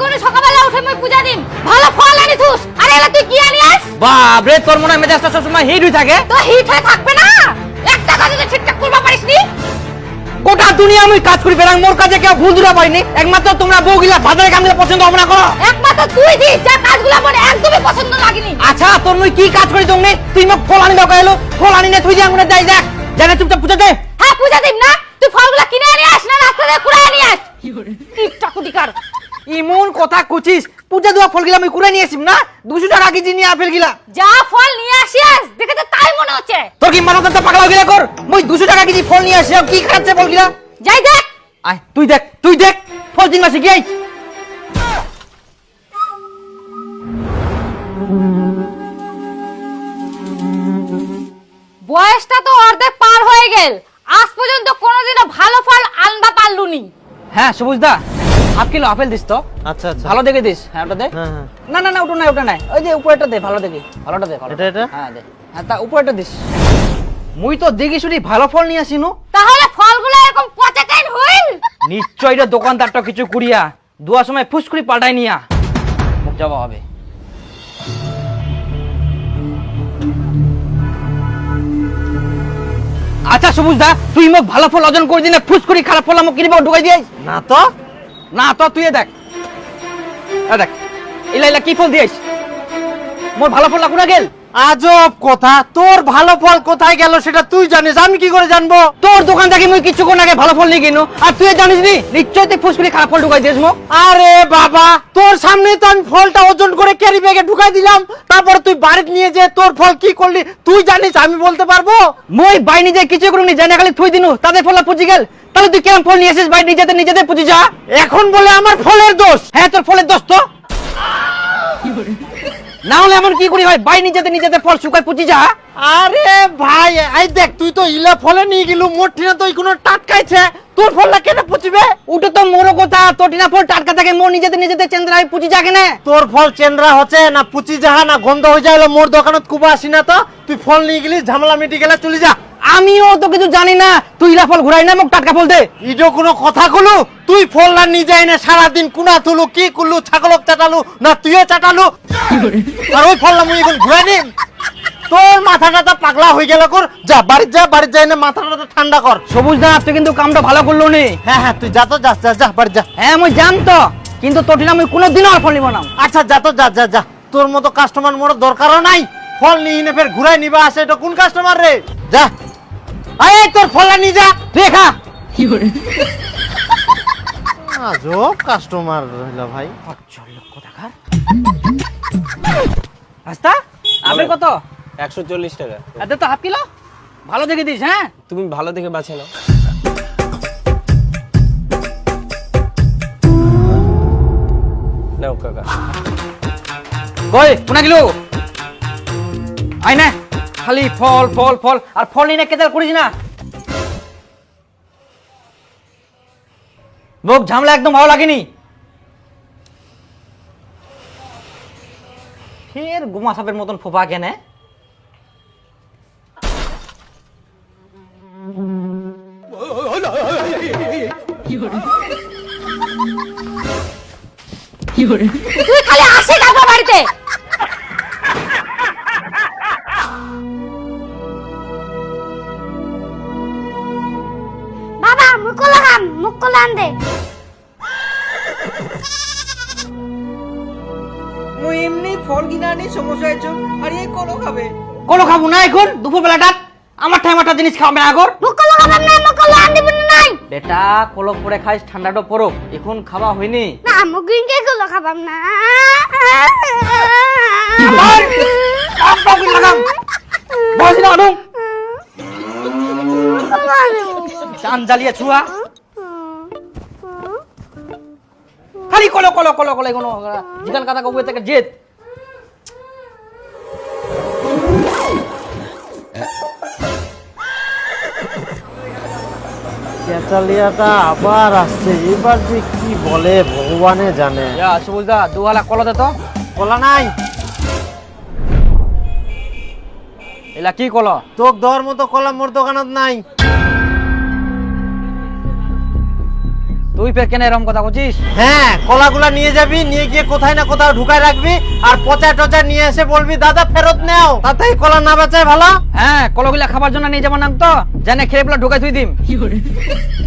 কোন সকালবেলা উঠে মই পূজা দিম ভালো ফল আনি থুস আরে এলা তুই কি আনি আস বাপ রে তোর মনে মেজাজটা সবসময় হিট হয়ে থাকে তো হিট হয়ে থাকবে না একটা কাজ তো ঠিকঠাক করবা পারিস নি গোটা দুনিয়া আমি কাজ করি বেরাং মোর কাজে কেউ ভুল ধরা পারিনি একমাত্র তোমরা বউগিলা বাজারে কামগুলো পছন্দ হবে না করো একমাত্র তুই দিস যা কাজগুলো মনে একদমই পছন্দ লাগেনি আচ্ছা তোর মই কি কাজ করি তুমি তুই মোক ফল আনি দাও কইলো ফল আনি নে তুই যে আঙ্গুনে যাই দেখ জানা চুপচাপ পূজা দে হ্যাঁ পূজা দিম না তুই ফলগুলো কিনে আনি আস না রাস্তা থেকে কুড়াই আনি আস কিপটা কুটিকার ইমন কথা কুচিস পূজা দেওয়া ফলগুলা আমি কুড়াই নিয়ে আসিম না 200 টাকা কেজি নিয়ে আপেল গিলা যা ফল নিয়ে আসিস দেখে তো তাই মনে হচ্ছে তোর কি মানব তো পাগলা গিলা কর মই 200 টাকা কেজি ফল নিয়ে আসি কি খাচ্ছে ফলগুলা যাই দেখ আয় তুই দেখ ফল দিন মাসে কি আই বয়সটা তো অর্ধেক পার হয়ে গেল আজ পর্যন্ত কোনোদিনও ভালো ফল আনবা পারলুনি হ্যাঁ সবুজ দা হাফ কিলো আপেল দিস তো আচ্ছা আচ্ছা ভালো দেখে দিস হ্যাঁ ওটা দে হ্যাঁ হ্যাঁ না ওটা নাই ওই যে উপরেটা দে ভালো দেখে ভালোটা দে এটা হ্যাঁ দে হ্যাঁ তা উপরেটা দিস মুই তো দেখি শুনি ভালো ফল নিয়ে আসিনু তাহলে ফলগুলো এরকম পচা কেন হইল নিশ্চয় এটা দোকানদারটা কিছু কুড়িয়া দুয়ার সময় ফুসকুড়ি পাল্টাই নিয়া মুখ যাওয়া হবে আচ্ছা সবুজ দা তুই মোক ভালো ফল অর্জন করে দিনে ফুসকুড়ি খারাপ ফল আমাকে কিনে ঢুকাই দিয়াই না তো তুই দেখ দেখ ইলা কি ফল দিয়েছ মোর ভালো ফল লাগুনা গেল আজব কথা তোর ভালো ফল কোথায় গেল সেটা তুই জানিস আমি কি করে জানবো তোর দোকান থেকে মুই কিছুক্ষণ আগে ভালো ফল নিয়ে কিনো আর তুই জানিস নি নিশ্চয় তুই ফুসকুড়ি খারাপ ফল ঢুকাই দিস মোক আরে বাবা তোর সামনে তো আমি ফলটা ওজন করে ক্যারি ব্যাগে ঢুকাই দিলাম তারপর তুই বাড়িতে নিয়ে যে তোর ফল কি করলি তুই জানিস আমি বলতে পারবো মই বাই নিজে কিছু করুনি জানা খালি থুই দিনু তাদের ফল পুজি গেল তাহলে তুই কেমন ফল নিয়ে আসিস বাই নিজেতে পুজি যা এখন বলে আমার ফলের দোষ হ্যাঁ তোর ফলের দোষ তো না হলে এমন কি করি হয় বাই নিজেতে ফল শুকাই পুজি যা আরে ভাই আই দেখ তুই তো ইলা ফলে নিয়ে গেলু মোর ঠিনা তো কোনো টাটকাইছে তোর ফলটা কেন পুচিবে ওটা তো মোর কথা তোর টিনা ফল টাটকা থাকে মোর নিজেতে চেন্দ্রাই পুজি যা কেনে তোর ফল চেন্দ্রা হচ্ছে না পুচি যাহা না গন্ধ হয়ে যায় মোর দোকানত কুবা আসি না তো তুই ফল নিয়ে গেলি ঝামেলা মিটি গেলে চলে যা আমিও তো কিছু জানি না তুই ইলা ফল ঘুরাই না মোক টাটকা ফল দে ইজো কোনো কথা কলু তুই ফল না নিয়ে যাই না সারাদিন কুনা তুলু কি করলু ছাগলক চাটালু না তুইও চাটালু আর ওই ফল না মুই এখন ঘুরাই নিম তোর মাথাটা পাগলা হয়ে গেল কর যা বাড়ি যাই না মাথাটা ঠান্ডা কর সবুজ দা তুই কিন্তু কামটা ভালো করলো নি হ্যাঁ হ্যাঁ তুই যা তো যা বাড়ি যা হ্যাঁ মই জান তো কিন্তু তোর টিনা আমি কোনোদিনও আর ফল নিব না আচ্ছা যা তো যা তোর মতো কাস্টমার মোর দরকারও নাই ফল নিয়ে নে ফের ঘুরাই নিবা আসে এটা কোন কাস্টমার রে যা আয় তোর ফলটা নিয়ে যা তুই খা আজব কাস্টমার রইলা ভাই চল কোথাকার রাস্তা আপেল কত 140 টাকা এত তো হাফ কিলো ভালো দেখে দিস হ্যাঁ তুমি ভালো দেখে বাছে নাও নাও কাকা কই কোনা কিলো আই না খালি ফল আর ফল নিয়ে কেদার করিস না মুখ ঝামলা একদম ভালো লাগেনি ফের গোমা সাপের মতন ফোপা কেনে তুই খালি আসে যাবো বাড়িতে বাবা মুকলা আন দে মুই এমনি ফল কিনা নি সমস্যা হয়েছে আর এই কলো খাবো না এখন দুপুর বেলাটা আমার টাইমাটা জিনিস খাবে না আগর মুকলা খাবাম না মুকলা আন দিবি নাই বেটা কলো পরে খাইস ঠান্ডাটা পড়ো এখন খাওয়া হয়নি না মুগিনকে কলা খাবাম না বসি না আনুম চান জ্বালিয়ে ছুয়া খালি কলো কোনো জিকান কথা কবুয়ে থেকে জেদ চেঁচালিয়াটা আবার আসছে এবার যে কি বলে ভগবানে জানে সবুজদা দুহালা কলো দে তো বলা নাই এলা কি কলো তোক দেওয়ার মতো কলা মোর দোকানত নাই তুই ফের কেন এরকম কথা বলছিস? হ্যাঁ, কলাগুলা নিয়ে যাবি, নিয়ে গিয়ে কোথায় না কোথাও ঢুকায় রাখবি, আর পচা টচা নিয়ে এসে বলবি দাদা ফেরত নেও, তাতেই কলা না বেচায় ভালো। হ্যাঁ, কলগুলা খাবার জন্য নিয়ে যাবো না তো, জানে খেয়ে বলে ঢুকাই তুই দিম।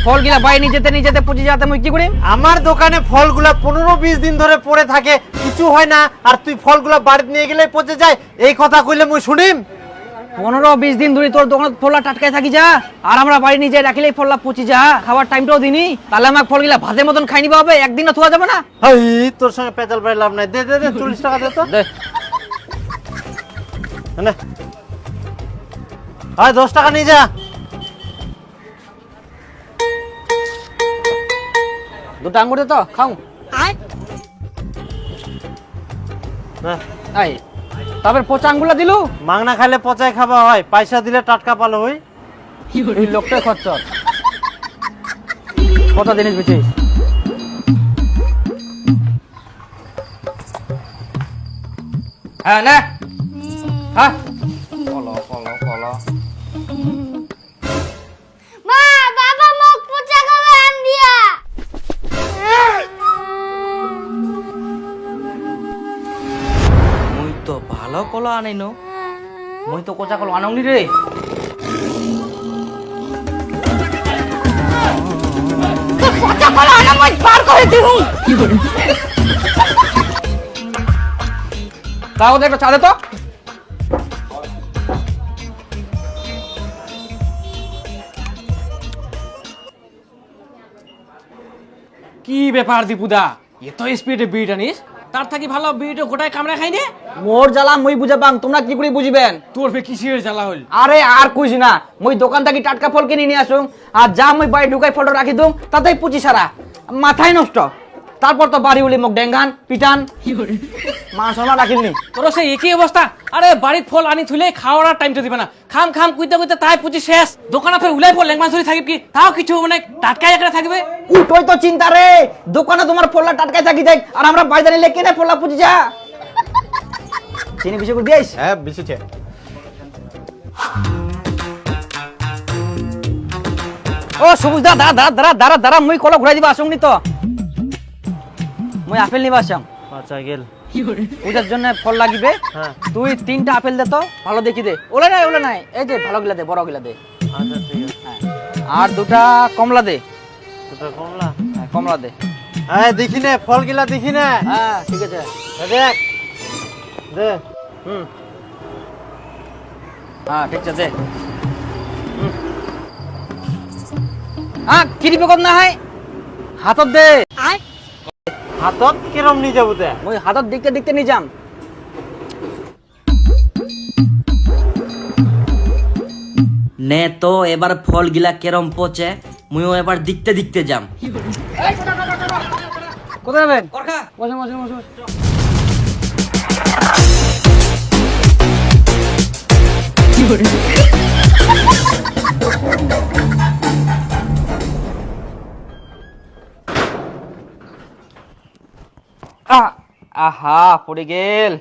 ফলগুলা বাই নিয়ে যেতে পুঁজি যাতে মুই কি করিম? আমার দোকানে ফলগুলা 15-20 দিন ধরে পড়ে থাকে, কিছু হয় না, আর তুই ফলগুলা বাড়িতে নিয়ে গেলে পচে যায়, এই কথা কইলে মুই শুনিম? 15-20 দিন ধরে তোর দোকানে ফলটা টাটকায় থাকি যা, আর আমরা বাড়ি নিয়ে যাই রাখিলেই ফলটা পচি যা, খাবার টাইমটাও দিনি, তাহলে আমার ফলগুলা ভাতের মতন খাই নিবা হবে, একদিনও থোয়া যাবে না। হাই, তোর সঙ্গে পেঁচাল পাই লাভ নাই, দে দে দে 40 টাকা দে তো। দে। নে, হয় 10 টাকা নিয়ে যা। দুটো আঙ্গুর দে তো খাও। হ্যাঁ, এই তারপর পচা আঙ্গুলা দিলু, মাংনা খাইলে পচায় খাবা হয়, পয়সা দিলে টাটকা পালো হই। এই লোকটাই খরচ কত জিনিস বেচিস? হ্যাঁ না, হ্যাঁ কলো কলো কলো। মা বাবা মুখ পোছা খাবে আন দিয়া। মুই তো ভালো কলো আনাইনো, মুই তো কোচা কলো আনাউনি রে। পচা কলা আনা মই বার করে দিমু। তাও দেখো চা দে তো। কি ব্যাপার দীপুদা, এত স্পিডে বিড়ি টানিস? তার থাকি ভালো বিড়িটা গোটায় কামড়া খাই নে। মোর জ্বালা মুই বুঝে পাং, তোমরা কি করে বুঝিবেন? তোর ফে কিসের জ্বালা হল? আরে আর কইস না, মুই দোকান থেকে টাটকা ফল কিনে নিয়ে আসুম, আর যা মুই বাড়ি ঢুকাই ফলটা রাখি দুম, তাতেই পুচি সারা, মাথায় নষ্ট। তারপর তো বাড়ি উলি মুখ ডেঙ্গান পিটান, মা সোনা রাখিলনি। তোর সেই একই অবস্থা। আরে বাড়ির ফল আনি থুলে খাওয়ার টাইমটা দিবে না, খাম খাম কুইতে কুইতে তাই পুচি শেষ। দোকানে ফের উলাই ফল লেংমান ধরে থাকিব কি, তাও কিছু মানে টাটকাই একটা থাকবে। উঠোই তো চিন্তা রে, দোকানে তোমার ফলটা টাটকাই থাকি দেখ, আর আমরা বাইরে নিলে কেনে ফলটা পুচি যা। চিনি বেশি করে দিয়েছ? হ্যাঁ, বিশেছে। ও সবুজ দা, দাঁড়া দাঁড়া দাঁড়া দাঁড়া, মুই কলা ঘুরাই দিবা আসুন নি তো, মুই আপেল নিবা আসম। আচ্ছা গেল। পূজার জন্য ফল লাগিবে, হ্যাঁ। তুই 3টা আপেল দে তো, ভালো দেখি দে। ওলে নাই, এই যে ভালো গিলা দে, বড় গিলা দে। আচ্ছা ঠিক আছে। হ্যাঁ। আর 2টা কমলা দে। দুটো কমলা। হ্যাঁ, কমলা দে। হ্যাঁ, দেখি নে ফলগুলা দেখি নে। হ্যাঁ ঠিক আছে। দেখ দে। হুম, হ্যাঁ ঠিক আছে দে। হুম। হ্যাঁ কিরি বেগত না হয় হাতত দে। হাতত কিরম নিয়ে যাবো তে? মুই হাতত দেখতে দেখতে নিয়ে যাম। নে তো এবার ফল গিলা কেরম পচে, মুইও এবার দেখতে দেখতে যাম। কোথায় যাবেন? করকা বসে বসে বসে বসে। আহা পড়ে গেল।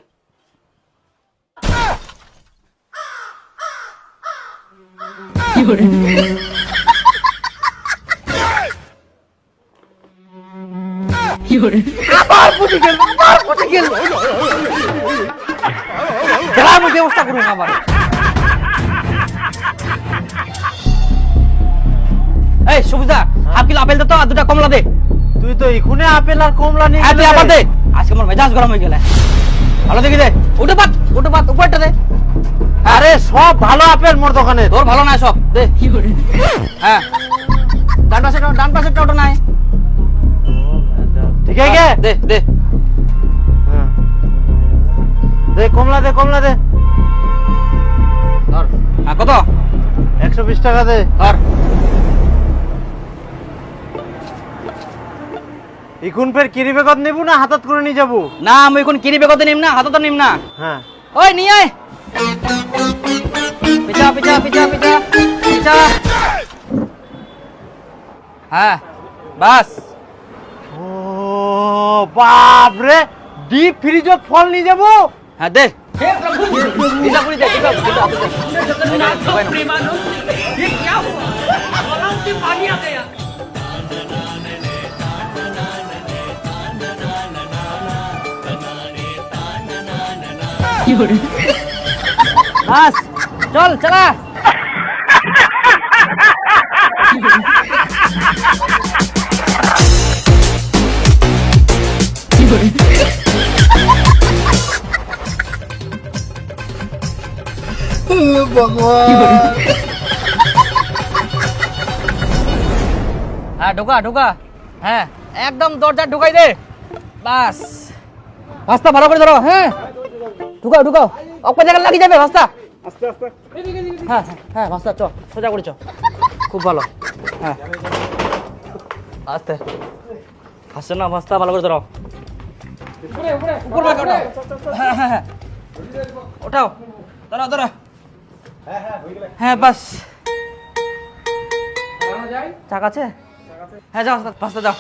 আবার পড়ে গেল, আবার পড়ে গেল। খেলার মধ্যে ব্যবস্থা করুন আবার। এই সবুজদা, হাফ কিলো আপেল দে তো, আর 2টা কমলা দে। তুই তো এখুনে আপেল আর কমলা নিয়ে হ্যাঁ তুই গেলে। আবার দে, আজকে আমার মেজাজ গরম হয়ে গেল। ভালো দেখি দে, ওটা বাদ উপরটা দে। আরে সব ভালো আপেল মোর দোকানে। তোর ভালো নাই সব দে। হ্যাঁ ডান পাশে ওটা নাই। ঠিক আছে দে দে। হ্যাঁ। দে কমলা দে, কমলা দে। ধর। হ্যাঁ কত? 120 টাকা দে। ধর। এখন ফের কিরি বেগত নেবো না হাতত করে নিয়ে যাবো? না আমি এখন কিরি বেগতে নিম না, হাতত নিম না। হ্যাঁ। ওই নিয়ে আয়। পিছা পিছা পিছা পিছা পিছা। হ্যাঁ বাস। ও বাপ রে, ডিপ ফ্রিজত ফল নিয়ে যাবো? হ্যাঁ দে। পিছা পুরি দে, পিছা পিছা। বাস চল চলা হ্যাঁ ঢোকা ঢোকা হ্যাঁ একদম দরজা ঢুকাই দে বাস রাস্তা ভালো করে ধরো হ্যাঁ ঢুকাও ঢুকাও অপর জায়গায় লাগিয়ে যাবে রাস্তা হ্যাঁ হ্যাঁ হ্যাঁ রাস্তা চ সোজা করে চ খুব ভালো হ্যাঁ আস্তে আসছে না রাস্তা ভালো করে ধরো উপর ভাগে ওঠাও হ্যাঁ হ্যাঁ হ্যাঁ ওঠাও ধরো ধরো হ্যাঁ বাস চাক আছে হ্যাঁ যাও রাস্তা যাও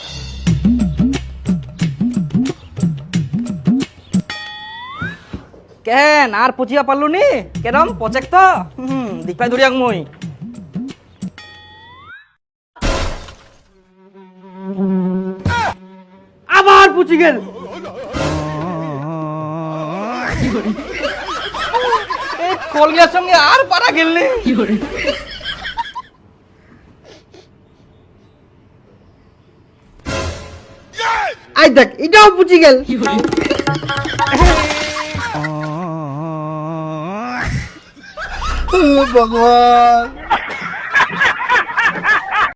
কেন আর পচিয়া পারলু নি কেরম পচেক তো দিপাই ধরিয়াক মই আবার পুচি গেল কলগিয়ার সঙ্গে আর পারা গেল নি আই দেখ এটাও পুচি গেল ভগবান